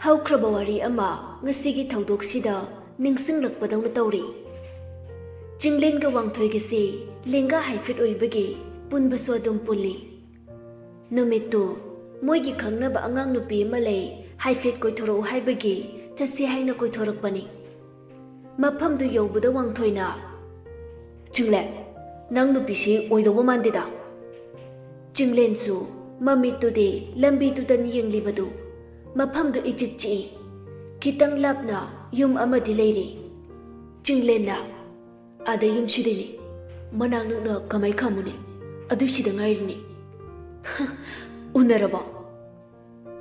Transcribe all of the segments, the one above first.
ꯍꯧꯈ꯭ꯔꯕ ꯋꯥꯔꯤ ꯑꯃ ꯉꯁꯤꯒꯤ ꯊꯧꯗꯣꯛꯁꯤꯗ ꯅꯤꯡꯁꯤꯡꯂꯛꯄꯗꯧꯅ ꯇꯧꯔꯤ꯫ ꯆꯤꯡꯂꯦꯟꯒ ꯋꯥꯡꯊꯣꯏꯒꯁꯤ ꯂꯦꯡꯒꯥ ꯍꯥꯏꯐꯦꯠ ꯑꯣꯏꯕꯒꯤ ꯄꯨꯟꯕꯁꯨ ꯑꯗꯨꯝ ꯄꯨꯜꯂꯤ꯫ ꯅꯨꯃꯤꯠꯇꯨ ꯃꯣꯏꯒꯤ ꯈꯪꯅꯕ ꯑꯉꯥꯡ ꯅꯨꯄꯤ ꯑꯃ ꯂꯩ ꯍꯥꯏꯐꯦꯠ ꯀꯣꯏꯊꯣꯔꯛꯎ ꯍꯥꯏꯕꯒꯤ ꯆꯠꯁꯤ ꯍꯥꯏꯅ ꯀꯣꯏꯊꯣꯔꯛꯄꯅꯤ꯫ ꯃꯐꯝꯗꯨ ꯌꯧꯕꯗ ꯋꯥꯡꯊꯣꯏꯅ "ꯆꯤꯡꯂꯦꯟ, ꯅꯪ ꯅꯨꯄꯤꯁꯤ ꯑꯣꯏꯗꯧꯕ ꯃꯥꯟꯗꯦꯗ." ꯆꯤꯡꯂꯦꯟꯁꯨ ꯃꯃꯤꯠꯇꯨꯗꯤ ꯂꯝꯕꯤꯗꯨꯗꯅꯤ ꯌꯦꯡꯂꯤꯕꯗꯨ꯫ ꯃꯐꯝꯗꯨ ꯏꯆꯤꯛ ꯆꯤꯛꯏ꯫ ꯈꯤꯇꯪ ꯂꯥꯞꯅ ꯌꯨꯝ ꯑꯃꯗꯤ ꯂꯩꯔꯤ꯫ ꯆꯤꯡꯂꯦꯟꯅ "ꯑꯥꯗ ꯌꯨꯝꯁꯤꯗꯩꯅꯤ, ꯃꯅꯥꯛ ꯅꯛꯅ ꯀꯃꯥꯏ ꯈꯥꯝꯃꯨꯅꯤ, ꯑꯗꯨꯏꯁꯤꯗ ꯉꯥꯏꯔꯤꯅꯤ." "ꯎꯅꯔꯕꯣ?"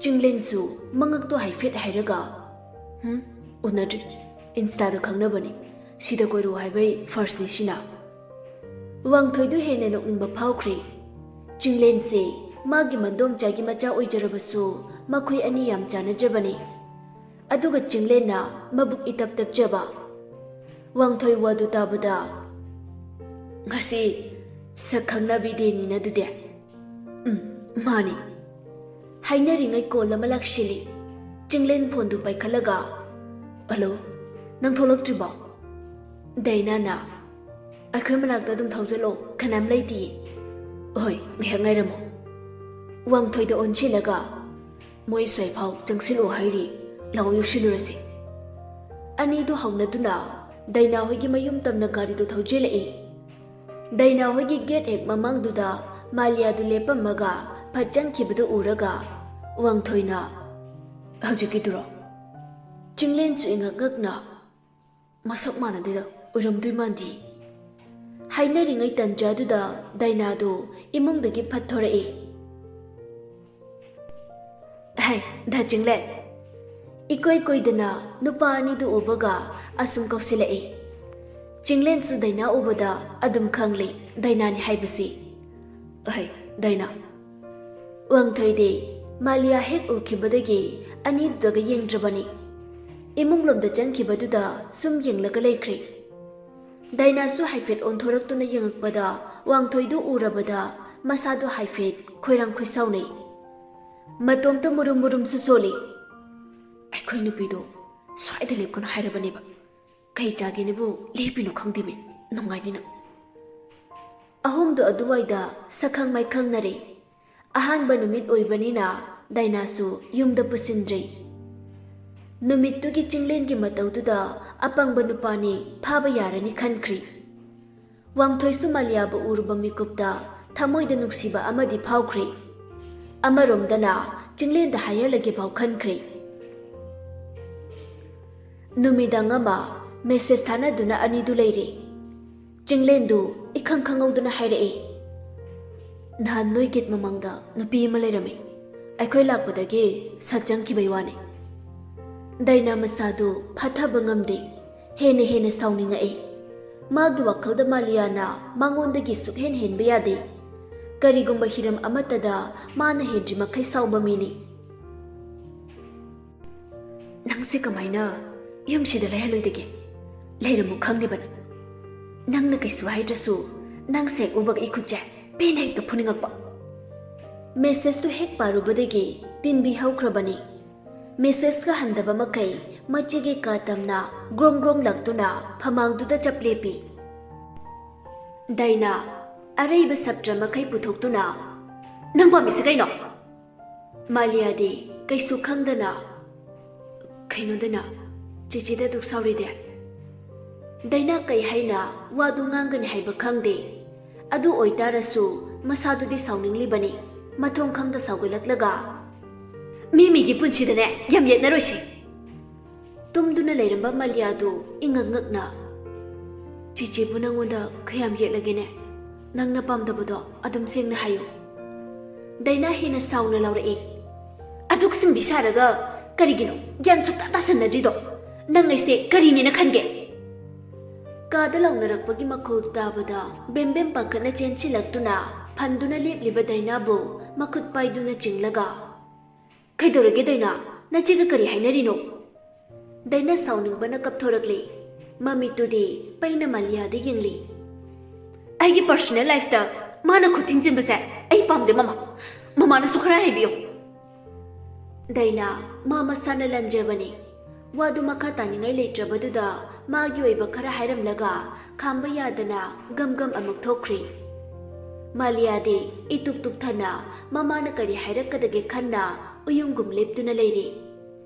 ꯆꯤꯡꯂꯦꯟꯁꯨ ꯃꯉꯛꯇꯣ ꯍꯥꯏꯐꯦꯠ ꯍꯥꯏꯔꯒ "ꯎꯅꯗ꯭ꯔꯤ, ꯏꯟꯁꯇꯥꯗ ꯈꯪꯅꯕꯅꯤ, ꯁꯤꯗ ꯀꯣꯏꯔꯛꯑꯣ ꯍꯥꯏꯕꯩ ꯐꯥꯔꯁꯅꯤ ꯁꯤꯅ." ꯋꯥꯡꯊꯣꯏꯗꯨ ꯍꯦꯟꯅ ꯅꯣꯛꯅꯤꯡꯕ ꯐꯥꯎꯈ꯭ꯔꯦ꯫ ꯆꯤꯡꯂꯦꯟꯁꯦ ꯃꯥꯒꯤ ꯃꯟꯗꯣꯝꯆꯥꯒꯤ ꯃꯆꯥ ꯑꯣꯏꯖꯔꯕꯁꯨ ꯃꯈꯣꯏ ꯑꯅꯤ ꯌꯥꯝ ꯆꯥꯟꯅꯖꯕꯅꯤ꯫ ꯑꯗꯨꯒ ꯆꯤꯡꯂꯦꯟꯅ ꯃꯕꯨꯛ ꯏꯇꯞ ꯇꯞꯆꯕ꯫ ꯋꯥꯡꯊꯣꯏ ꯋꯥꯗꯨ ꯇꯥꯕꯗ "ꯉꯁꯤ ꯁꯛ ꯈꯪꯅꯕꯤ ꯗꯦꯅꯤꯅ ꯑꯗꯨꯗꯤ?" "ꯃꯥꯅꯤ." ꯍꯥꯏꯅꯔꯤꯉꯩ ꯀꯣꯜ ꯑꯃ ꯂꯥꯛꯁꯤꯜꯂꯤ꯫ ꯆꯤꯡꯂꯦꯟ ꯐꯣꯟꯗꯨ ꯄꯥꯏꯈꯠꯂꯒ "ꯍꯜꯂꯣ, ꯅꯪ ꯊꯣꯛꯂꯛꯇ꯭ꯔꯤꯕꯣ?" ꯗꯥꯏꯅꯥꯅ "ꯑꯩꯈꯣꯏ ꯃꯅꯥꯛꯇ ꯑꯗꯨꯝ ꯊꯧꯖꯜꯂꯣ, ꯀꯅꯥꯝ ꯂꯩꯇꯤꯌꯦ." "ꯍꯣꯏ, ꯉꯥꯏꯍꯥꯛ ꯉꯥꯏꯔꯝꯃꯣ." ꯋꯥꯡꯊꯣꯏꯗ ꯑꯣꯟꯁꯤꯜꯂꯒ "ꯃꯣꯏ ꯁ꯭ꯋꯥꯏꯐꯥꯎ ꯆꯪꯁꯤꯜꯂꯛꯑꯣ ꯍꯥꯏꯔꯤ, ꯂꯥꯛꯑꯣ ꯌꯧꯁꯤꯜꯂꯨꯔꯁꯤ." ꯑꯅꯤꯗꯨ ꯍꯧꯅꯗꯨꯅ ꯗꯥꯏꯅꯥ ꯍꯣꯏꯒꯤ ꯃꯌꯨꯝ ꯇꯝꯅ ꯒꯥꯔꯤꯗꯨ ꯊꯧꯖꯤꯜꯂꯛꯏ꯫ ꯗꯥꯏꯅꯥ ꯍꯣꯏꯒꯤ ꯒꯦꯠ ꯍꯦꯛ ꯃꯃꯥꯡꯗꯨꯗ ꯃꯥꯂꯤꯌꯥꯗꯨ ꯂꯦꯞꯄꯝꯃꯒ ꯐꯠ ꯆꯪꯈꯤꯕꯗꯨ ꯎꯔꯒ ꯋꯥꯡꯊꯣꯏꯅ "ꯍꯧꯖꯤꯛꯀꯤꯗꯨꯔꯣ?" ꯆꯤꯡꯂꯦꯟꯁꯨ ꯏꯉꯛ ꯉꯛꯅ "ꯃꯁꯛ ꯃꯥꯟꯅꯗꯦꯗ, ꯑꯣꯏꯔꯝꯗꯣꯏ ꯃꯥꯟꯗꯤ." ꯍꯥꯏꯅꯔꯤꯉꯩ ꯇꯟꯖꯥꯗꯨꯗ ꯗꯥꯏꯅꯥꯗꯨ ꯏꯃꯨꯡꯗꯒꯤ ꯐꯠ ꯊꯣꯔꯛꯏ꯫ "ꯍꯥꯏ ꯗꯥ ꯆꯤꯡꯂꯦꯟ." ꯏꯀꯣꯏ ꯀꯣꯏꯗꯅ ꯅꯨꯄꯥ ꯑꯅꯤꯗꯨ ꯎꯕꯒ ꯑꯁꯨꯝ ꯀꯧꯁꯤꯜꯂꯛꯏ꯫ ꯆꯤꯡꯂꯦꯟꯁꯨ ꯗꯥꯏꯅꯥ ꯎꯕꯗ ꯑꯗꯨꯝ ꯈꯪꯂꯤ ꯗꯥꯏꯅꯥꯅꯤ ꯍꯥꯏꯕꯁꯤ꯫ "ꯍꯥꯏ ꯗꯥꯏꯅꯥ." ꯋꯥꯡꯊꯣꯏꯗꯤ ꯃꯥꯂꯤꯌꯥ ꯍꯦꯛ ꯎꯈꯤꯕꯗꯒꯤ ꯑꯅꯤꯗꯨꯗꯒ ꯌꯦꯡꯗ꯭ꯔꯕꯅꯤ꯫ ꯏꯃꯨꯡꯂꯣꯝꯗ ꯆꯪꯈꯤꯕꯗꯨꯗ ꯁꯨꯝ ꯌꯦꯡꯂꯒ ꯂꯩꯈ꯭ꯔꯦ꯫ ꯗꯥꯏꯅꯥꯁꯨ ꯍꯥꯏꯐꯦꯠ ꯑꯣꯟꯊꯣꯔꯛꯇꯨꯅ ꯌꯦꯡꯉꯛꯄꯗ ꯋꯥꯡꯊꯣꯏꯗꯨ ꯎꯔꯕꯗ ꯃꯁꯥꯗꯨ ꯍꯥꯏꯐꯦꯠ ꯈꯣꯏꯔꯥꯡ ꯈꯣꯏꯁꯥꯎꯅꯩ꯫ ꯃꯇꯣꯝꯇ ꯃꯨꯔꯨꯝ ꯃꯨꯔꯨꯝꯁꯨ ꯁꯣꯜꯂꯤ꯫ "ꯑꯩꯈꯣꯏ ꯅꯨꯄꯤꯗꯣ ꯁ꯭ꯋꯥꯏꯗ ꯂꯦꯞꯀꯅꯨ ꯍꯥꯏꯔꯕꯅꯦꯕ, ꯀꯩ ꯆꯥꯒꯦꯅꯕꯨ ꯂꯦꯞꯄꯤꯅꯣ ꯈꯪꯗꯦꯃꯤ, ꯅꯨꯡꯉꯥꯏꯅꯤꯅ." ꯑꯍꯨꯝꯗꯨ ꯑꯗꯨꯋꯥꯏꯗ ꯁꯛꯈꯪ ꯃꯥꯏꯈꯪꯅꯔꯦ꯫ ꯑꯍꯥꯟꯕ ꯅꯨꯃꯤꯠ ꯑꯣꯏꯕꯅꯤꯅ ꯗꯥꯏꯅꯥꯁꯨ ꯌꯨꯝꯗ ꯄꯨꯁꯤꯟꯗ꯭ꯔꯦ꯫ ꯅꯨꯃꯤꯠꯇꯨꯒꯤ ꯆꯤꯡꯂꯦꯟꯒꯤ ꯃꯇꯧꯗꯨꯗ ꯑꯄꯪꯕ ꯅꯨꯄꯥꯅꯤ ꯐꯥꯕ ꯌꯥꯔꯅꯤ ꯈꯟꯈ꯭ꯔꯤ꯫ ꯋꯥꯡꯊꯣꯏꯁꯨ ꯃꯥꯂꯤꯌꯥꯕꯨ ꯎꯔꯨꯕ ꯃꯤꯀꯨꯞꯇ ꯊꯃꯣꯏꯗ ꯅꯨꯡꯁꯤꯕ ꯑꯃꯗꯤ ꯐꯥꯎꯈ꯭ꯔꯦ꯫ ꯑꯃꯔꯣꯝꯗꯅ ꯆꯤꯡꯂꯦꯟꯗ ꯍꯥꯏꯍꯜꯂꯒꯦ ꯐꯥꯎ ꯈꯟꯈ꯭ꯔꯦ꯫ ꯅꯨꯃꯤꯗꯥꯡ ꯑꯃ ꯃꯦꯁꯦꯖ ꯊꯥꯅꯗꯨꯅ ꯑꯅꯤꯗꯨ ꯂꯩꯔꯦ꯫ ꯆꯤꯡꯂꯦꯟꯗꯨ ꯏꯈꯪ ꯈꯪꯍꯧꯗꯅ ꯍꯥꯏꯔꯛꯏ, "ꯅꯍꯥꯟ ꯅꯣꯏ ꯒꯦꯠ ꯃꯃꯥꯡꯗ ꯅꯨꯄꯤ ꯑꯃ ꯂꯩꯔꯝꯃꯤ, ꯑꯩꯈꯣꯏ ꯂꯥꯛꯄꯗꯒꯤ ꯁꯠ ꯆꯪꯈꯤꯕꯩ ꯋꯥꯅꯤ." ꯗꯥꯏꯅꯥ ꯃꯁꯥꯗꯨ ꯐꯥꯊꯕ ꯉꯝꯗꯦ, ꯍꯦꯟꯅ ꯍꯦꯟꯅ ꯁꯥꯎꯅꯤꯡꯉꯛꯏ꯫ ꯃꯥꯒꯤ ꯋꯥꯈꯜꯗ ꯃꯥꯂꯤꯌꯥꯅ ꯃꯉꯣꯟꯗꯒꯤ ꯁꯨꯛꯍꯦꯟ ꯍꯦꯟꯕ ꯌꯥꯗꯦ꯫ ꯀꯔꯤꯒꯨꯝꯕ ꯍꯤꯔꯝ ꯑꯃꯠꯇꯗ ꯃꯥꯅ ꯍꯦꯟꯗ꯭ꯔꯤ ꯃꯈꯩ ꯁꯥꯎꯕ ꯃꯤꯅꯤ꯫ "ꯅꯪꯁꯦ ꯀꯃꯥꯏꯅ ꯌꯨꯝꯁꯤꯗ ꯂꯩꯍꯜꯂꯣꯏꯗꯒꯦ? ꯂꯩꯔꯝꯃꯨ ꯈꯪꯉꯦꯕꯅ. ꯅꯪꯅ ꯀꯩꯁꯨ ꯍꯥꯏꯗ꯭ꯔꯁꯨ ꯅꯪꯁꯦ ꯍꯦꯛ ꯎꯕꯒ ꯏꯈꯨꯠꯁꯦ ꯄꯦꯟꯅ ꯍꯦꯛꯇ ꯐꯨꯅꯤꯡꯉꯛꯄ." ꯃꯦꯁꯦꯖꯇꯨ ꯍꯦꯛ ꯄꯥꯔꯨꯕꯗꯒꯤ ꯇꯤꯟꯕꯤ ꯍꯧꯈ꯭ꯔꯕꯅꯤ꯫ ꯃꯦꯁꯦꯖꯀ ꯍꯟꯗꯕ ꯃꯈꯩ ꯃꯆꯤꯒꯤ ꯀꯥ ꯇꯝꯅ ꯒ꯭ꯔꯣꯡ ꯒ꯭ꯔꯣꯡ ꯂꯥꯛꯇꯨꯅ ꯐꯃꯥꯡꯗꯨꯗ ꯆꯞ ꯂꯦꯞꯄꯤ꯫ ꯗꯥꯏꯅꯥ ꯑꯔꯩꯕ ꯁꯞꯇ꯭ꯔ ꯃꯈꯩ ꯄꯨꯊꯣꯛꯇꯨꯅ "ꯅꯪ ꯄꯥꯝꯃꯤꯁꯦ ꯀꯩꯅꯣ?" ꯃꯥꯂꯤꯌꯥꯗꯤ ꯀꯩꯁꯨ ꯈꯪꯗꯅ "ꯀꯩꯅꯣ ꯗꯥꯏꯅꯥ, ꯆꯦꯆꯦꯗ ꯑꯗꯨꯛ ꯁꯥꯎꯔꯤꯗꯤ?" ꯗꯥꯏꯅꯥ ꯀꯩ ꯍꯥꯏꯅ ꯋꯥꯗꯨ ꯉꯥꯡꯒꯅꯤ ꯍꯥꯏꯕ ꯈꯪꯗꯦ꯫ ꯑꯗꯨ ꯑꯣꯏꯇꯥꯔꯁꯨ ꯃꯁꯥꯗꯨꯗꯤ ꯁꯥꯎꯅꯤꯡꯂꯤꯕꯅꯤ꯫ ꯃꯊꯣꯡ ꯈꯪꯗ ꯁꯥꯎꯒꯠꯂꯛꯂꯒ "ꯃꯤꯒꯤ ꯄꯨꯟꯁꯤꯗꯅꯦ ꯌꯥꯝ ꯌꯦꯠꯅꯔꯣꯏꯁꯤ." ꯇꯨꯝꯗꯨꯅ ꯂꯩꯔꯝꯕ ꯃꯥꯂꯤꯌꯥꯗꯨ ꯏꯉꯛ ꯉꯛꯅ "ꯆꯦꯆꯦꯕꯨ ꯅꯪꯉꯣꯟꯗ ꯀꯌꯥꯝ ꯌꯦꯠꯂꯒꯦꯅꯦ? ꯅꯪꯅ ꯄꯥꯝꯗꯕꯗꯣ ꯑꯗꯨꯝ ꯁꯦꯡꯅ ꯍꯥꯏꯌꯨ." ꯗꯥꯏꯅꯥ ꯍꯦꯟꯅ ꯁꯥꯎꯅ ꯂꯥꯎꯔꯛꯏ꯫ "ꯑꯗꯨꯛ ꯁꯨꯝꯕꯤ ꯁꯥꯔꯒ ꯀꯔꯤꯒꯤꯅꯣ ꯒ꯭ꯌꯥꯟ ꯁꯨꯛꯇꯥ ꯇꯥꯁꯟꯅꯗ꯭ꯔꯤꯗꯣ? ꯅꯪ ꯑꯩꯁꯦ ꯀꯔꯤꯅꯦꯅ ꯈꯟꯒꯦ?" ꯀꯥꯗ ꯂꯥꯎꯅꯔꯛꯄꯒꯤ ꯃꯈꯣꯜ ꯇꯥꯕꯗ ꯕꯦꯝꯕꯦꯝ ꯄꯥꯈꯠꯅ ꯆꯦꯟꯁꯤꯜꯂꯛꯇꯨꯅ ꯐꯟꯗꯨꯅ ꯂꯦꯞꯂꯤꯕ ꯗꯥꯏꯅꯥꯕꯨ ꯃꯈꯨꯠ ꯄꯥꯏꯗꯨꯅ ꯆꯤꯡꯂꯒ "ꯀꯩꯗꯧꯔꯒꯦ ꯗꯥꯏꯅꯥ? ꯅꯆꯦꯒ ꯀꯔꯤ ꯍꯥꯏꯅꯔꯤꯅꯣ?" ꯗꯥꯏꯅꯥ ꯁꯥꯎꯅꯤꯡꯕꯅ ꯀꯞꯊꯣꯔꯛꯂꯤ꯫ ꯃꯃꯤꯠꯇꯨꯗꯤ ꯄꯩꯅ ꯃꯥꯂꯤꯌꯥꯗ ꯌꯦꯡꯂꯤ꯫ "ꯑꯩꯒꯤ ꯄꯔꯁꯣꯅꯦꯜ ꯂꯥꯏꯐꯇ ꯃꯥꯅ ꯈꯨꯠ ꯊꯤꯡꯖꯤꯟꯕꯁꯦ ꯑꯩ ꯄꯥꯝꯗꯦ ꯃꯃꯥ. ꯃꯃꯥꯅꯁꯨ ꯈꯔ ꯍꯥꯏꯕꯤꯌꯨ." ꯗꯩꯅꯥ ꯃꯥ ꯃꯁꯥꯅ ꯂꯟꯖꯕꯅꯤ ꯋꯥꯗꯨ ꯃꯈꯥ ꯇꯥꯅꯤꯡꯉꯥꯏ ꯂꯩꯇ꯭ꯔꯕꯗꯨꯗ ꯃꯥꯒꯤ ꯑꯣꯏꯕ ꯈꯔ ꯍꯥꯏꯔꯝꯂꯒ ꯈꯥꯝꯕ ꯌꯥꯗꯅ ꯒꯝ ꯑꯃꯨꯛ ꯊꯣꯛꯈ꯭ꯔꯤ꯫ ꯃꯥꯂꯤꯌꯥꯗꯤ ꯏꯇꯨꯛ ꯇꯨꯛꯊꯅ ꯃꯃꯥꯅ ꯀꯔꯤ ꯍꯥꯏꯔꯛꯀꯗꯒꯦ ꯈꯟꯅ ꯎꯌꯨꯡꯒꯨꯝ ꯂꯦꯞꯇꯨꯅ ꯂꯩꯔꯤ꯫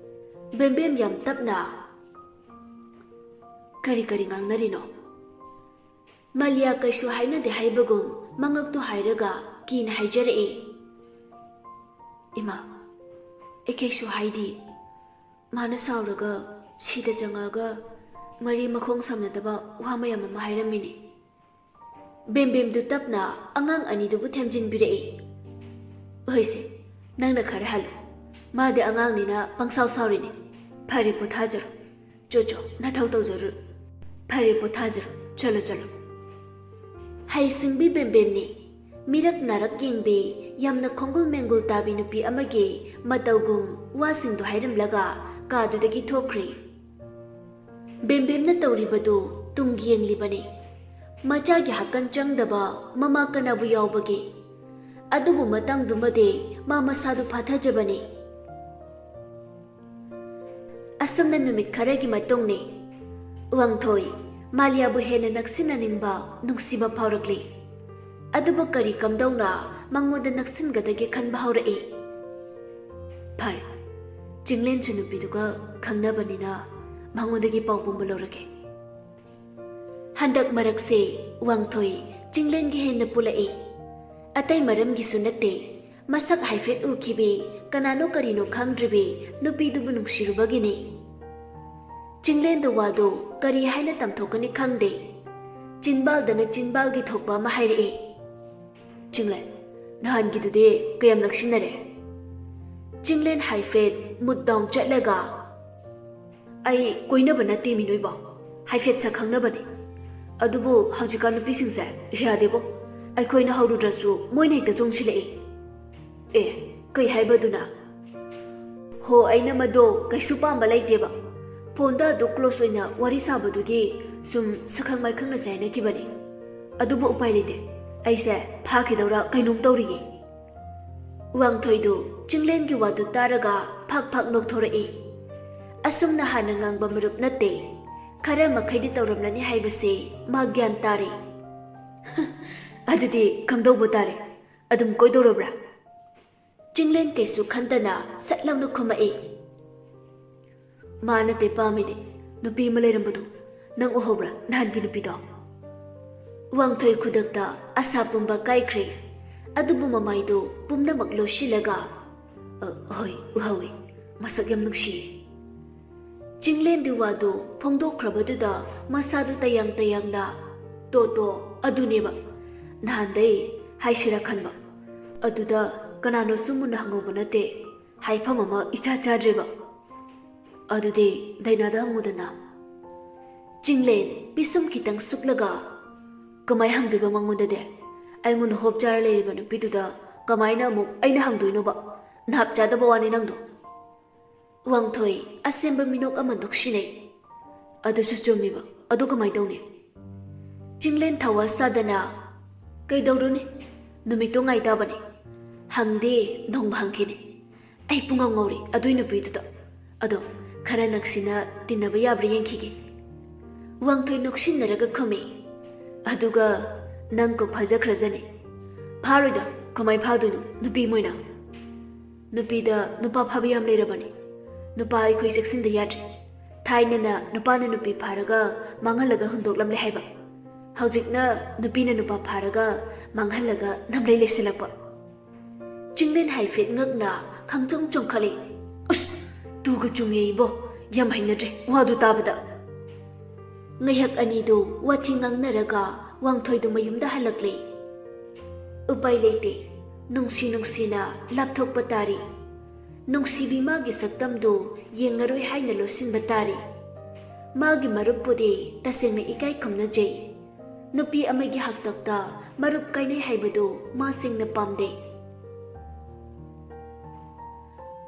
ꯕꯦꯝꯕꯦꯝ ꯌꯥꯝ ꯇꯞꯅ ꯀꯔꯤ ꯉꯥꯡꯅꯔꯤꯅꯣ? ꯃꯥꯂꯤꯌꯥ ꯀꯩꯁꯨ ꯍꯥꯏꯅꯗꯦ ꯍꯥꯏꯕꯒꯨꯝ ꯃꯉꯛꯇꯨ ꯍꯥꯏꯔꯒ ꯀꯤꯅ ꯍꯥꯏꯖꯔꯛꯏ꯫ ꯏꯃꯥ, ꯑꯩ ꯀꯩꯁꯨ ꯍꯥꯏꯗꯤ ꯃꯥꯅ ꯁꯥꯎꯔꯒ ꯁꯤꯗ ꯆꯪꯉꯛꯑꯒ ꯃꯔꯤ ꯃꯈꯣꯡ ꯁꯝꯅꯗꯕ ꯋꯥ ꯃꯌꯥꯝ ꯑꯃ ꯍꯥꯏꯔꯝꯃꯤꯅꯤ꯫ ꯕꯦꯝꯕꯦꯝꯗꯨ ꯇꯞꯅ ꯑꯉꯥꯡ ꯑꯅꯤꯗꯨꯕꯨ ꯊꯦꯝꯖꯤꯟꯕꯤꯔꯛꯏ꯫ ꯍꯣꯏꯁꯦ, ꯅꯪꯅ ꯈꯔ ꯍꯜꯂꯨ, ꯃꯥꯗꯤ ꯑꯉꯥꯡꯅꯤꯅ ꯄꯪꯁꯥꯎ ꯁꯥꯎꯔꯤꯅꯤ꯫ ꯐꯔꯦ ꯄꯣꯊꯥꯖꯔꯣ, ꯆꯣ ꯅꯊꯧ ꯇꯧꯖꯔꯨ꯫ ꯐꯔꯦ ꯄꯣꯊꯥꯖꯔꯣ, ꯆꯠꯂꯣ꯫ ꯍꯩꯁꯤꯡꯕꯤ ꯕꯦꯝꯕꯦꯝꯅꯤ ꯃꯤꯔꯛ ꯅꯥꯔꯛ ꯌꯦꯡꯕꯤ ꯌꯥꯝꯅ ꯈꯣꯡꯒꯨꯜ ꯃꯦꯡꯒꯨꯜ ꯇꯥꯕꯤ ꯅꯨꯄꯤ ꯑꯃꯒꯤ ꯃꯇꯧꯒꯨꯝ ꯋꯥꯁꯤꯡꯗꯨ ꯍꯥꯏꯔꯝꯂꯒ ꯀꯥꯗꯨꯗꯒꯤ ꯊꯣꯛꯈ꯭ꯔꯤ꯫ ꯕꯦꯝꯕꯦꯝꯅ ꯇꯧꯔꯤꯕꯗꯨ ꯇꯨꯡ ꯌꯦꯡꯂꯤꯕꯅꯤ꯫ ꯃꯆꯥꯒꯤ ꯍꯛꯀꯟ ꯆꯪꯗꯕ ꯃꯃꯥ ꯀꯅꯥꯕꯨ ꯌꯥꯎꯕꯒꯦ? ꯑꯗꯨꯕꯨ ꯃꯇꯥꯡꯗꯨꯃꯗꯤ ꯃꯥ ꯃꯁꯥꯗꯨ ꯐꯥꯊꯖꯕꯅꯤ꯫ ꯑꯁꯨꯝꯅ ꯅꯨꯃꯤꯠ ꯈꯔꯒꯤ ꯃꯇꯨꯡꯅꯤ ꯋꯥꯡꯊꯣꯏ ꯃꯥꯂꯤꯌꯥꯕꯨ ꯍꯦꯟꯅ ꯅꯛꯁꯤꯟꯅꯅꯤꯡꯕ ꯅꯨꯡꯁꯤꯕ ꯐꯥꯎꯔꯛꯂꯤ꯫ ꯑꯗꯨꯕꯨ ꯀꯔꯤ ꯀꯝꯗꯧꯅ ꯃꯉꯣꯟꯗ ꯅꯛꯁꯤꯟꯒꯗꯒꯦ ꯈꯟꯕ ꯍꯧꯔꯛꯏ꯫ ꯐꯔꯦ, ꯆꯤꯡꯂꯦꯟꯁꯨ ꯅꯨꯄꯤꯗꯨꯒ ꯈꯪꯅꯕꯅꯤꯅ ꯃꯉꯣꯟꯗꯒꯤ ꯄꯥꯎ ꯄꯨꯝꯕ ꯂꯧꯔꯒꯦ꯫ ꯍꯟꯗꯛ ꯃꯔꯛꯁꯦ ꯋꯥꯡꯊꯣꯏ ꯆꯤꯡꯂꯦꯟꯒꯤ ꯍꯦꯟꯅ ꯄꯨꯂꯛꯏ꯫ ꯑꯇꯩ ꯃꯔꯝꯒꯤꯁꯨ ꯅꯠꯇꯦ, ꯃꯁꯛ ꯍꯥꯏꯐꯦꯠ ꯎꯈꯤꯕꯤ ꯀꯅꯥꯅꯣ ꯀꯔꯤꯅꯣ ꯈꯪꯗ꯭ꯔꯤꯕꯤ ꯅꯨꯄꯤꯗꯨꯕꯨ ꯅꯨꯡꯁꯤꯔꯨꯕꯒꯤꯅꯤ꯫ ꯆꯤꯡꯂꯦꯟꯗ ꯋꯥꯗꯨ ꯀꯔꯤ ꯍꯥꯏꯅ ꯇꯝꯊꯣꯛꯀꯅꯤ ꯈꯪꯗꯦ꯫ ꯆꯤꯟꯕꯥꯜꯗꯅ ꯆꯤꯟꯕꯥꯜꯒꯤ ꯊꯣꯛꯄ ꯑꯃ ꯍꯥꯏꯔꯛꯏ꯫ ꯆꯤꯡꯂꯦꯟ, ꯅꯍꯥꯟꯒꯤꯗꯨꯗꯤ ꯀꯌꯥꯝ ꯅꯛꯁꯤꯟꯅꯔꯦ? ꯆꯤꯡꯂꯦꯟ ꯍꯥꯏꯐꯦꯠ ꯃꯨꯠ ꯗꯥꯎꯟ ꯆꯠꯂꯒ ꯑꯩ ꯀꯣꯏꯅꯕ ꯅꯠꯇꯦ ꯃꯤꯅꯣꯏꯕ, ꯍꯥꯏꯐꯦꯠ ꯁꯛ ꯈꯪꯅꯕꯅꯤ꯫ ꯑꯗꯨꯕꯨ ꯍꯧꯖꯤꯛꯀꯥꯟ ꯅꯨꯄꯤꯁꯤꯡꯁꯦ ꯌꯥꯗꯦꯕꯣ, ꯑꯩꯈꯣꯏꯅ ꯍꯧꯔꯨꯗ꯭ꯔꯁꯨ ꯃꯣꯏꯅ ꯍꯦꯛꯇ ꯆꯣꯡꯁꯤꯜꯂꯛꯏ꯫ ꯀꯩ ꯍꯥꯏꯕꯗꯨꯅ? ꯍꯣ, ꯑꯩꯅ ꯃꯗꯣ ꯀꯩꯁꯨ ꯄꯥꯝꯕ ꯂꯩꯇꯦꯕ, ꯐꯣꯟꯗ ꯑꯗꯨ ꯀ꯭ꯂꯣꯁ ꯑꯣꯏꯅ ꯋꯥꯔꯤ ꯁꯥꯕꯗꯨꯒꯤ ꯁꯨꯝ ꯁꯛꯈꯪ ꯃꯥꯏꯈꯪꯅꯁꯦ ꯍꯥꯏꯅꯈꯤꯕꯅꯤ꯫ ꯑꯗꯨꯕꯨ ꯎꯄꯥꯏ ꯂꯩꯇꯦ, ꯑꯩꯁꯦ ꯐꯥꯈꯤꯗꯧꯔꯥ ꯀꯩꯅꯣꯝ ꯇꯧꯔꯤꯌꯦ꯫ ꯋꯥꯡꯊꯣꯏꯗꯨ ꯆꯤꯡꯂꯦꯟꯒꯤ ꯋꯥꯗꯨ ꯇꯥꯔꯒ ꯐꯥꯛ ꯅꯣꯛꯊꯣꯔꯛꯏ꯫ ꯑꯁꯨꯝꯅ ꯍꯥꯟꯅ ꯉꯥꯡꯕ ꯃꯔꯨꯞ ꯅꯠꯇꯦ, ꯈꯔ ꯃꯈꯩꯗꯤ ꯇꯧꯔꯝꯂꯅꯤ ꯍꯥꯏꯕꯁꯦ ꯃꯥ ꯒ꯭ꯌꯥꯟ ꯇꯥꯔꯦ꯫ ꯑꯗꯨꯗꯤ ꯀꯝꯗꯧꯕ ꯇꯥꯔꯦ? ꯑꯗꯨꯝ ꯀꯣꯏꯗꯧꯔꯕ꯭ꯔꯥ? ꯆꯤꯡꯂꯦꯟ ꯀꯩꯁꯨ ꯈꯟꯗꯅ ꯁꯠ ꯂꯥꯎꯅ ꯈꯨꯝꯃꯛꯏ꯫ ꯃꯥ ꯅꯠꯇꯦ ꯄꯥꯝꯃꯤꯅꯦ, ꯅꯨꯄꯤ ꯑꯃ ꯂꯩꯔꯝꯕꯗꯣ, ꯅꯪ ꯎꯍꯧꯕ꯭ꯔꯥ ꯅꯍꯥꯟꯒꯤ ꯅꯨꯄꯤꯗꯣ? ꯋꯥꯡꯊꯣꯏ ꯈꯨꯗꯛꯇ ꯑꯁꯥ ꯄꯨꯝꯕ ꯀꯥꯏꯈ꯭ꯔꯦ꯫ ꯑꯗꯨꯕꯨ ꯃꯃꯥꯏꯗꯨ ꯄꯨꯝꯅꯃꯛ ꯂꯣꯠꯁꯤꯜꯂꯒ ꯍꯣꯏ ꯎꯍꯧꯏ, ꯃꯁꯛ ꯌꯥꯝ ꯅꯨꯡꯁꯤꯌꯦ꯫ ꯆꯤꯡꯂꯦꯟꯗꯤ ꯋꯥꯗꯨ ꯐꯣꯡꯗꯣꯛꯈ꯭ꯔꯕꯗꯨꯗ ꯃꯁꯥꯗꯨ ꯇꯌꯥꯡꯅ ꯇꯣ ꯑꯗꯨꯅꯦꯕ ꯅꯍꯥꯟꯗꯩ ꯍꯥꯏꯁꯤꯔꯥ ꯈꯟꯕ, ꯑꯗꯨꯗ ꯀꯅꯥꯅꯣꯁꯨ ꯃꯨꯟꯅ ꯍꯪꯍꯧꯕ ꯅꯠꯇꯦ, ꯍꯥꯏꯐꯝ ꯑꯃ ꯏꯆꯥ ꯆꯥꯗ꯭ꯔꯦꯕ꯫ ꯑꯗꯨꯗꯤ ꯗꯥꯏꯅꯥꯗ ꯍꯪꯉꯨꯗꯅ꯫ ꯆꯤꯡꯂꯦꯟ ꯄꯤꯁꯨꯝ ꯈꯤꯇꯪ ꯁꯨꯛꯂꯒ ꯀꯃꯥꯏ ꯍꯪꯗꯣꯏꯕ ꯃꯉꯣꯟꯗꯗꯤ? ꯑꯩꯉꯣꯟꯗ ꯍꯣꯞ ꯆꯥꯔ ꯂꯩꯔꯤꯕ ꯅꯨꯄꯤꯗꯨꯗ ꯀꯃꯥꯏꯅ ꯑꯃꯨꯛ ꯑꯩꯅ ꯍꯪꯗꯣꯏꯅꯣꯕ? ꯅꯥꯞ ꯆꯥꯗꯕ ꯋꯥꯅꯤ ꯅꯪꯗꯣ꯫ ꯋꯥꯡꯊꯣꯏ ꯑꯁꯦꯡꯕ ꯃꯤꯅꯣꯛ ꯑꯃ ꯅꯣꯛꯁꯤꯟꯅꯩ꯫ ꯑꯗꯨꯁꯨ ꯆꯨꯝꯃꯤꯕ, ꯑꯗꯨ ꯀꯃꯥꯏ ꯇꯧꯅꯤ? ꯆꯤꯡꯂꯦꯟ ꯊꯋꯥ ꯁꯥꯗꯅ ꯀꯩꯗꯧꯔꯨꯅꯤ, ꯅꯨꯃꯤꯠꯇꯣ ꯉꯥꯏꯇꯥꯕꯅꯤ꯫ ꯍꯪꯗꯦ ꯅꯣꯡꯃ ꯍꯪꯈꯤꯅꯤ꯫ ꯑꯩ ꯄꯨꯡꯉꯥꯎ ꯉꯥꯎꯔꯤ ꯑꯗꯨꯏ ꯅꯨꯄꯤꯗꯨꯗ, ꯑꯗꯣ ꯈꯔ ꯅꯛꯁꯤꯟꯅ ꯇꯤꯟꯅꯕ ꯌꯥꯕ꯭ꯔꯥ ꯌꯦꯡꯈꯤꯒꯦ꯫ ꯋꯥꯡꯊꯣꯏ ꯅꯣꯛꯁꯤꯟꯅꯔꯒ ꯈꯨꯝꯃꯤ꯫ ꯑꯗꯨꯒ ꯅꯪ ꯀꯣꯛ ꯐꯥꯖꯈ꯭ꯔꯖꯅꯤ꯫ ꯐꯥꯔꯣꯏꯗ, ꯀꯃꯥꯏ ꯐꯥꯗꯣꯏꯅꯣ ꯅꯨꯄꯤ ꯃꯣꯏꯅ? ꯅꯨꯄꯤꯗ ꯅꯨꯄꯥ ꯐꯥꯕ ꯌꯥꯝ ꯂꯩꯔꯕꯅꯤ꯫ ꯅꯨꯄꯥ ꯑꯩꯈꯣই ꯆꯦꯛꯁꯤꯟꯗ ꯌꯥꯗ꯭ꯔꯦ꯫ ꯊꯥꯏꯅꯅ ꯅꯨꯄꯥꯅ ꯅꯨꯄꯤ ꯐꯥꯔꯒ ꯃꯥꯡꯍꯜꯂꯒ ꯍꯨꯟꯗꯣꯛꯂꯝꯂꯦ ꯍꯥꯏꯕ, ꯍꯧꯖꯤꯛꯅ ꯅꯨꯄꯤꯅ ꯅꯨꯄꯥ ꯐꯥꯔꯒ ꯃꯥꯡꯍꯜꯂꯒ ꯅꯝꯂꯩ ꯂꯩꯁꯤꯜꯂꯛꯄ꯫ ꯆꯤꯡꯂꯦꯟ ꯍꯥꯏꯐꯦꯠ ꯉꯛꯅ ꯈꯪꯆꯣꯡ ꯆꯣꯡꯈꯠꯂꯤ꯫ ꯑꯁ, ꯇꯨꯒ ꯆꯨꯡꯉꯦ ꯏꯕꯣ, ꯌꯥꯝ ꯍꯩꯅꯗ꯭ꯔꯦ ꯋꯥꯗꯨ ꯇꯥꯕꯗ꯫ ꯉꯩꯍꯥꯛ ꯑꯅꯤꯗꯨ ꯋꯥꯊꯤ ꯉꯥꯡꯅꯔꯒ ꯋꯥꯡꯊꯣꯏꯗꯨ ꯃꯌꯨꯝꯗ ꯍꯜꯂꯛꯂꯤ꯫ ꯎꯄꯥꯏ ꯂꯩꯇꯦ, ꯅꯨꯡꯁꯤꯅ ꯂꯥꯞꯊꯣꯛꯄ ꯇꯥꯔꯤ꯫ ꯅꯨꯡꯁꯤꯕꯤ ꯃꯥꯒꯤ ꯁꯛꯇꯝꯗꯨ ꯌꯦꯡꯉꯔꯣꯏ ꯍꯥꯏꯅ ꯂꯣꯠꯁꯤꯟꯕ ꯇꯥꯔꯤ꯫ ꯃꯥꯒꯤ ꯃꯔꯨꯞꯄꯨꯗꯤ ꯇꯁꯦꯡꯅ ꯏꯀꯥꯏ ꯈꯨꯝꯅꯖꯩ꯫ ꯅꯨꯄꯤ ꯑꯃꯒꯤ ꯍꯥꯛꯇꯛꯇ ꯃꯔꯨꯞ ꯀꯥꯏꯅꯩ ꯍꯥꯏꯕꯗꯨ ꯃꯥꯁꯤꯡꯅ ꯄꯥꯝꯗꯦ꯫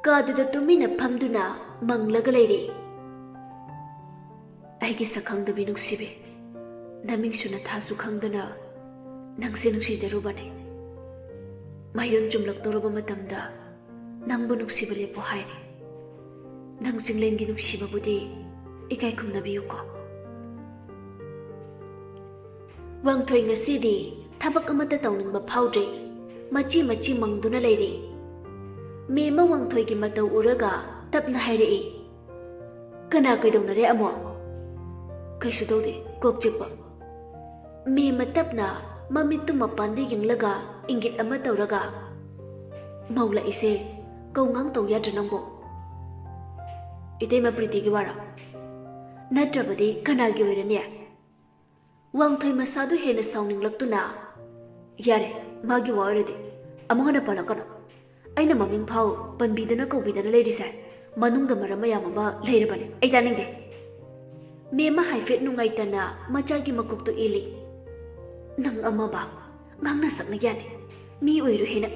ꯀꯥꯗꯨꯗ ꯇꯨꯃꯤꯟꯅ ꯐꯝꯗꯨꯅ ꯃꯪꯂꯒ ꯂꯩꯔꯤ꯫ ꯑꯩꯒꯤ ꯁꯛꯈꯪꯗꯕꯤ ꯅꯨꯡꯁꯤꯕꯤ, ꯅꯃꯤꯡꯁꯨ ꯅꯊꯥꯁꯨ ꯈꯪꯗꯅ ꯅꯪꯁꯦ ꯅꯨꯡꯁꯤꯖꯔꯨꯕꯅꯦ꯫ ꯃꯌꯣꯟ ꯆꯨꯝꯂꯛꯇꯧꯔꯕ ꯃꯇꯝꯗ ꯅꯪꯕꯨ ꯅꯨꯡꯁꯤꯕ ꯂꯦꯞꯄꯣ ꯍꯥꯏꯔꯦ꯫ nang Jinglengi nuksibabudi ikai khumnabiyuko. Wangthoi ngasidi thabak amata tawningba phawdre machi mangduna leiri. Mema Wangthoi gi matau uraga tapna hairei. Kana kaidonare amo? Kaisu tawde kok chikba. Mema tapna mamitu mapandi yinglaga ingit ama tawraga. Maula ise kau ngang taw yadra nangbo. Ite ma priti gi wara. Natrabadi kana gi oirane. Wangthoi masadu hena sawninglaktuna. Yare magi wairade amohana palakana. Aina maming phau panbidana kaubidana leirise. Manungda marama yamama leirabane. Ai taningde. Mema haifet nungaitana machagi makuktu ili. Nang amaba ngangna sakna yadi. Mi oiru hena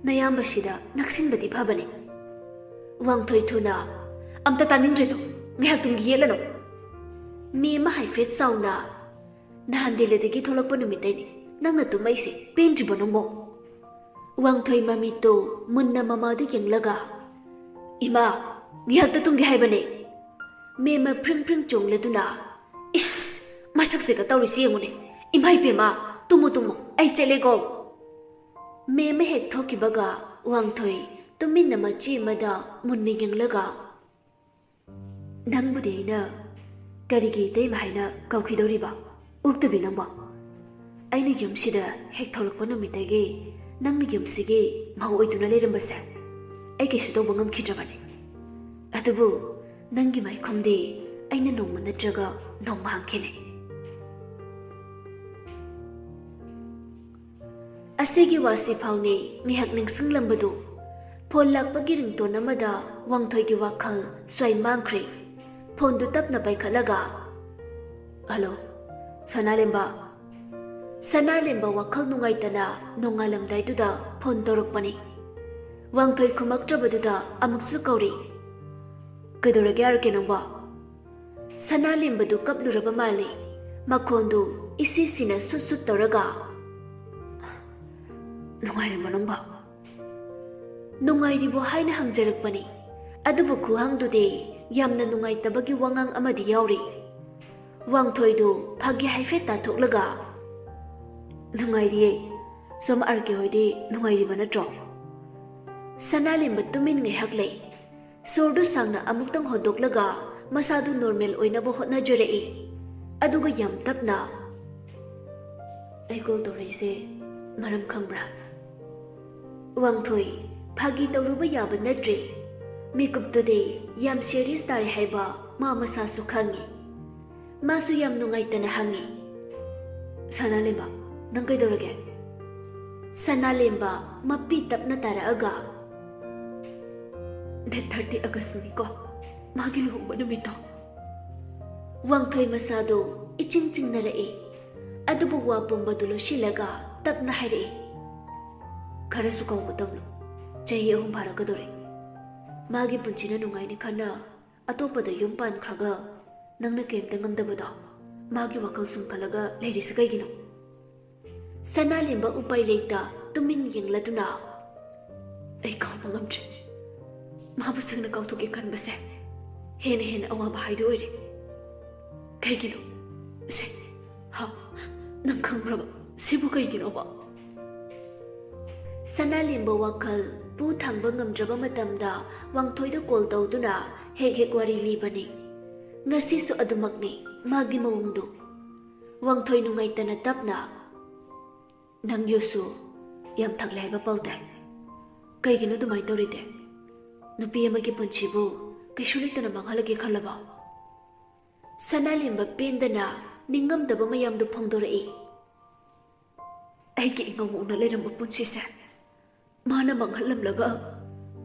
nayambasida naksinbadi phabane. Wangthoi thuna amta taningreso ngahak tumgi yelano. Mema haifet sauna nahandeledagi tholakpa numitaini nangna tumaise pentribo nangmo. Wangthoi mamito munna mamadu yenglaga ima ngihakta tungge haibane. Mema pring chongleduna is masakse ka tawrisi yengune imai pema tumu ai chelego. Mema hek thokibaga Wangthoi tuminna machi mada munni yenglaga nangbudi ina karigi tei mahaina kaukidoriba uktabi nangba. Aina yumsida hek tholakpa numitagi nangni yumsigi mau oiduna leirambase ai kaisu tawba ngamkhidrabane. Adubu nangi maikhumdi aina nongma natraga nongma hangkhine. Asigi wasi phawni ngihak ningsinglambadu phone lakpagi ringtone amada Wangthoi gi wakhal swai mangkhre. Phone du tapna paikhalaga hello Sanalemba. Sanalemba wakhal nungaitana nongalamdaiduda phone torokpani. Wangthoi khumaktrabaduda amuksu kauri. Kaidorage arke nangba? Sanalembadu kapluraba mali. Makhondu isisina sut toraga. Nungairima nangba? Nungairibo haina hangjarakpani. Adubu khuhangdude yamna nungaitabagi wangang amadi yauri. Wangthoidu phagi haifet tathoklaga nungairiye som arke hoide nungairiba natro. Sanalemba tumin ngehak lei. Sordu sangna amuktang hodoklaga masadu normal oinabo hotnajurei. Aduga yam tapna ai call torise maram khangbra. Wangthoi phagi tawruba yaba natre. Makeup today yam serious tare haiba ma masasu khangi. Masu yam nungaitana hangi. Sanalemba nang kaidorage? Sanalemba mapi tapna taraaga That 30 August niko magi luhungba numito. Wangthoi masado iching narai. Adubu wapumbadu silaga tapna hairei. Khara sukaw matamlo chahi ahum bharagadore. Magi punchina nungaini khana atopada yumpan khraga nangna kemta ngamdabada magi wakal sumkalaga leirisi kaigino. Sanalemba upai leita tumin yengladuna ai kawba ngamtre. Mabusagna kautuki kanbase hena awaba haidu oire. Kaigino se ha nang khangraba sibu kaigino ba. Sanalemba wakal pu thangba ngamdraba matamda Wangthoida call tawduna hek wari libani. Ngasi su adumakni magi mawungdu. Wangthoi nungaitana tapna nang yosu yam thaglai ba pawda. Kaigino dumai tawrite. Nupi amagi punchibu kaishuritana manghalage khalaba. Sanalemba pendana ningamdaba mayamdu phongdorei. Aigi ingawuna leiramba punchise mana manghalamlaga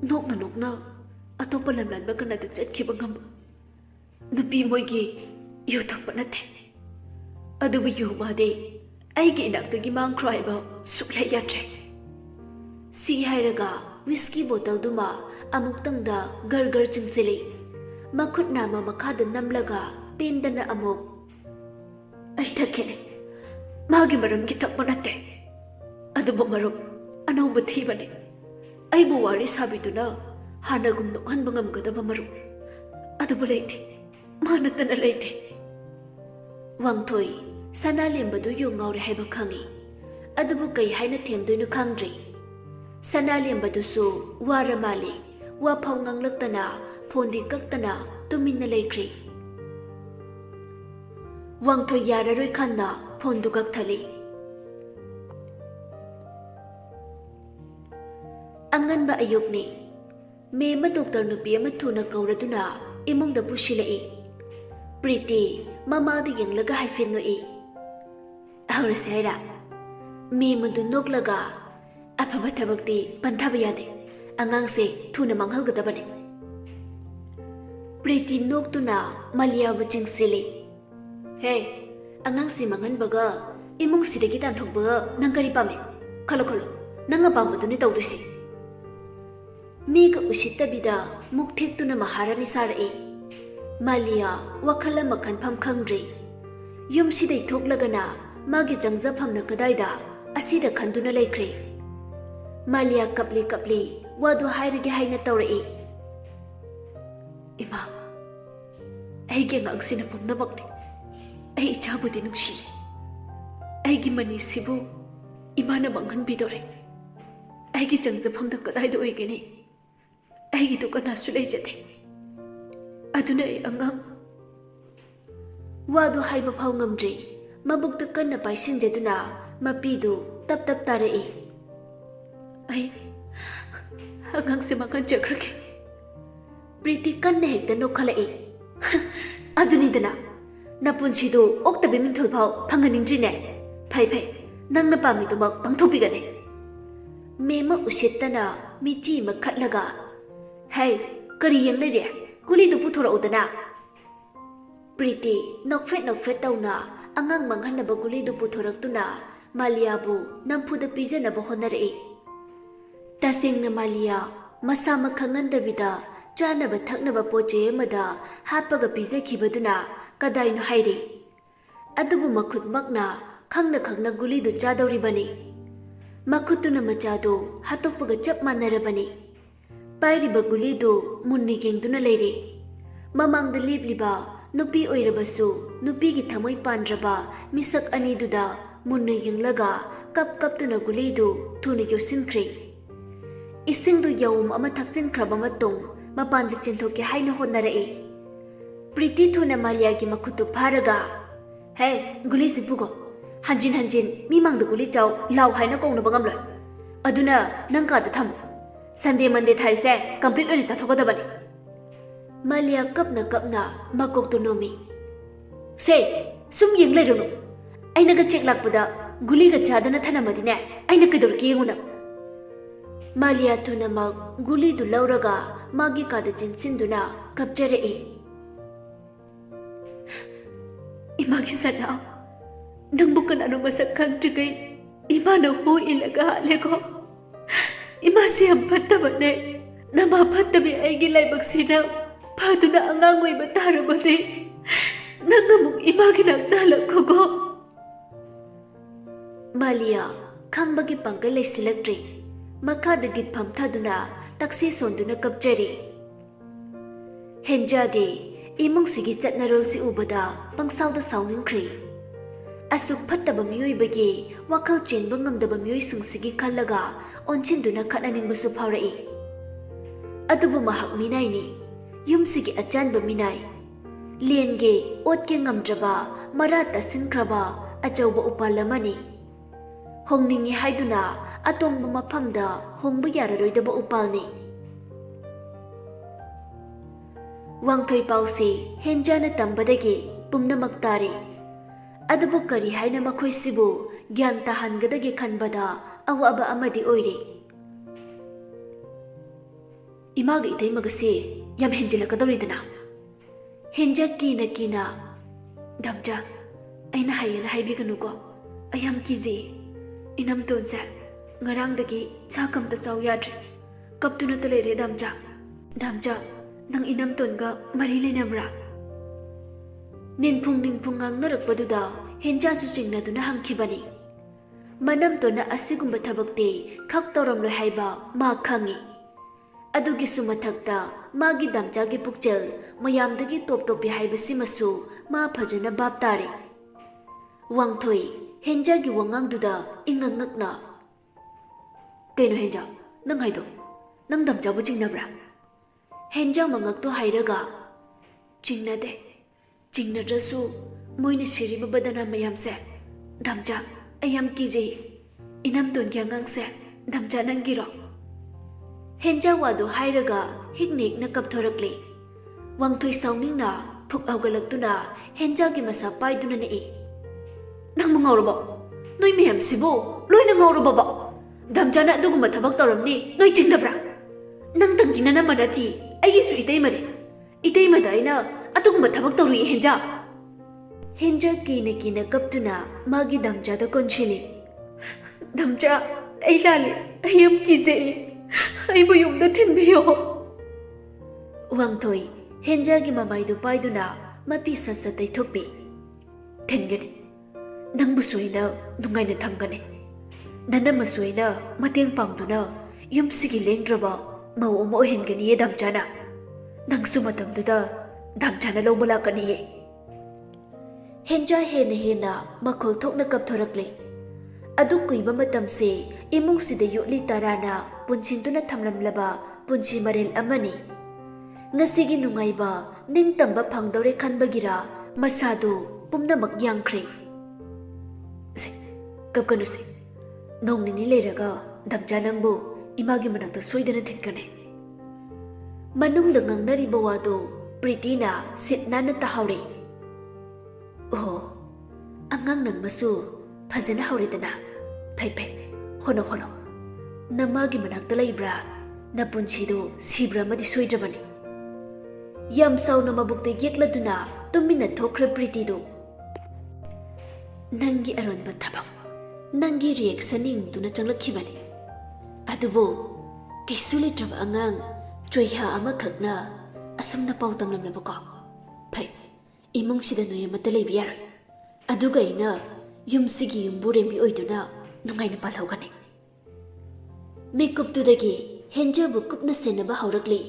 nokna atopa lamlanba kanada chatkhiba ngam. Nupi moigi yu thakpa nate. Adubu yu made aigi inaktagi mangkhraiba sukya yatre. Si hairaga whiskey bottle duma amuktangda gargar chingsili. Makut nama makhada namlaga pendana amuk. Ai thakene magi maram ki thakpa nate. Adubu marum anawba thibane. Aibu wari sabituna hanagum nokhanba ngamgadaba marum अदुबु लेते मानतन लेते वांगथोई सना लेंबदु योंगावरे हाइबा खंगी अदुबु कई हाइना थेमदुनु खंग्री सना लेंबदुसु वारा माली वा फाव nganglakतना फोनदी कक्तना तुमिन्ना लेख्री वांगथोई याररोई खन्ना फोनदु कक्थली अंगनबा अयुकनी मेमा doctor नुपी अमा थुना कौरदुना इमुंगदा पुशिलाई प्रीति ममादा यंगलगा hyphen नोई हौरसे हाइरा मेमदु नोकलगा अफबा थबक्ति पंथाबा यादे अंगांगसे थुना मांगहलगदबने प्रीति नोकतुना मलियाबु चिंगसिली हे अंगांगसे मांगनबगा इमुंगसिदगी तानथोकबा नंग करी पामे खलो खलो नंगा पामबदुनि तौदुसि मेगा उसितबिदा मुक्थेक्तुना महारानी सारए मालिया वखला मखन फम खंग्री युमसिदै थोकलगना मागी जंगजफमना कदाइदा असिदा खंदुना लेख्रे मालिया कपली कपली वादु हाइरगे हाइना तौरए इमा ऐगे ngangsina pumnabakne ai ichabudi nungsi aigi mani sibu imana mangan bidore aigi jangzafamda kadaida oigene aigi to kana sulai jate aduna ai angang wadu haiba phau ngamdre mabukta kanna paisinjeduna mapidu tap tap tarai ai angang se makan chakrake प्रीति कन्ने हेक्ता नोखलाई अदुनिदना नपुंसिदो ओक्तबे मिंथुल फाव फंगनिंद्रिने फै फै नंगना पामिदुमक पंगथोपिगने मेमा उसितना मिची मखटलगा है करी यंगलेरे कुलीदु पुथोरउदना प्रीति नोकफेट तौना अंगांग मंगहनबा गुलीदु पुथोरक्तुना मालियाबु नंफुदा पिजनबा होनरए तसेंगना मालिया मसा मखंगंदबिदा चानब थकनब पोचे मदा हापग पिजखिबदुना कदाइनो हाइरी अदुबु मखुतमकना खंगना खंगना गुलीदु चादौरिबनी मखुतुना मचादो हातोकपग चप मानरबनी पाइरिब गुलीदु मुन्नी गेंगदुना लेरे ममांगदा लेबलिबा नुपी ओइरबसु नुपीगी थमोय पांड्रबा मिसक अनिदुदा मुन्नी यंगलगा कप कपतुना गुलीदु थुना योसिनख्रे इसिंगदु यौम अमा थकचिनख्रबा मतुंग मपान चिंथोके हाइना होनरए प्रीति थुना मालिया की मखुतु फारगा है गुली सिपुगो हंजिन हंजिन मीमांग गुली चाव लाव हाइना कौन बंगमलो अदुना नंका द थम संडे मंडे थाइसे कंप्लीट ओइना चाथोगदबने मालिया कपना मकोक तो नोमी से सुम यंग लेरनु आइना ग चेक लाकपदा गुली ग चादना थनमदिने आइना कदोरके यंगुना मालिया थुनमक गुली दु लौरगा मागी कादा चिंसिंदुना कपजरए इमागी सना नंबु कनानो मसक खंगट्रिगै इमाना हो इलगा हालेको इमा से हम फत्तबने नमा फत्तबे आइगी लाइबक्सिना फादुना अंगांग ओइबा तारबदे नंगमुक इमागी नगदालखोगो मालिया खंगबगी पंगल लेसिलक्ट्री मखाद गित फमथादुना तक्सी सोंदुना कपजरी हेंजादे इमुंगसिगी चटनारोलसि उबदा पंगसावदा सावनिंख्री असुक फत्तबा मियोइबगी वाखल चेनबा ngamdaba मियोइसिंगसिगी खल्लगा ओनचिंदुना खटनानिंगबसु फावरई अदुबु महक मिनाइनि युमसिगी अचानबा मिनाइ लेनगे ओतके ngamdraba मरा तसिनख्रबा अचौबा उपालमनि होंनिंगी हाइदुना अतोंबा मफमदा होंबा याररोइदबा उपालनि वांगथोई पाउसी हेंजाना तंबदगी पुमनमक तारे अदुबु करी हाइना मखोइसिबु ज्ञान ताहनगदगी खनबदा अवाबा अमदि ओइरे इमाग इदैमगसे यम हेंजिलकदौरिदना हेंजा कीना दमजा अइना हायना हाइबिगनुको अयम कीजे enum तोनसे ngarangdagi chakam ta saw yadri kaptuna ta lere damja nang inam tonga mari lenamra ninphung ngang narakpaduda henja su chingna duna hangkhibani manam tona asigumba thabakte khak toram loi haiba ma khangi adugi sumathakta मागी दामचागी पुक्चेल मयामदगी top टॉपी हाइबसिमसु मा फजना बाप तारे वांगथोई हेंजागी वंगांगदुदा इंगंगकना कइनो हेंजा नंग हाइदो नंग दामचाबु चिंगनाब्रा हेंजा मंगकतो हाइरगा चिंगनादे चिंगनाद्रसु मोइने सिरिबा बदना मयामसे दामचा अयम कीजे enum तोनगी अंगांगसे दामचा नंगिरो हेंजा वादो हाइरगा हिगनेकना कपथोरकले वांगथोई साउनिंगना फुक हौगलक्तुना हेंजागी मसा पाइदुना ने नंग मंगौरबो नोई मेम सिबो लोइना ngौरबो दामचाना दुगुम थबक तौरमनी नोई चिंगनब्रा नंग तंगिना न मनती अयिसु इतै मदाइना अतुगुम थबक तौरुई हेंजा हेंजा कीने कीने कपतुना मागी दामचादा कोनशिले दामचा अई लाले अयम कीजे अईबु युमदा थिनबियो वांगथोई हेंजागी ममाइदु पाइदुना मपी सत्सत तैथोपी थिनगने नंगबु सोइना दुंगाइना थमगने ननम सोइना मतेंग पांगदुना युमसिगी लेंद्रबा मौ अमा ओहेनगनिये दामचाना नंगसु मतमदुदा दामचाना लौबा लाकनिये हेंजा हेना मखोल थोकना कपथोरकले अदु कुइबा मतमसे इमुंगसिदा योली ताराना पुनसिंदुना थमलमलबा पुनसि मरेल अमनी ngasiगी नुंगाइबा निंगतंबा फंगदौरे खनबगिरा मसादो पुमनमक यांख्रे से कपकनुसे नोंगनिनी लेरगा दामचा नंगबो इमागी मनकता सोइदना थिटकने मनुंगदा ngangnariba wado प्रीतिना सिटनाना ताहावरे ओ अंगांग नंगमसु फजना हौरेदना फै होनो नमागी मनकता लैब्रा नपुनसिदो सिब्रा मदि सोइद्रबने यम साउना मबुक्ते येक्लदुना तुमिना थोख्रे प्रीतिदो नंगी अरोनबा थबक नंगी रिएक्शनिंग दुना चंगलखिबने अदुबो केसुलिट्रब अंगांग चोइहा अमखकना असमना पाउ तमलमलबको फै इमुंगसिदा नोयमता लेबियार अदुगा इना युमसिगी युमबुरेमि ओइदुना नुंगाइना पालहौगने मेकुपतुदगी हेंजाबु कुपना सेनबा हौरकले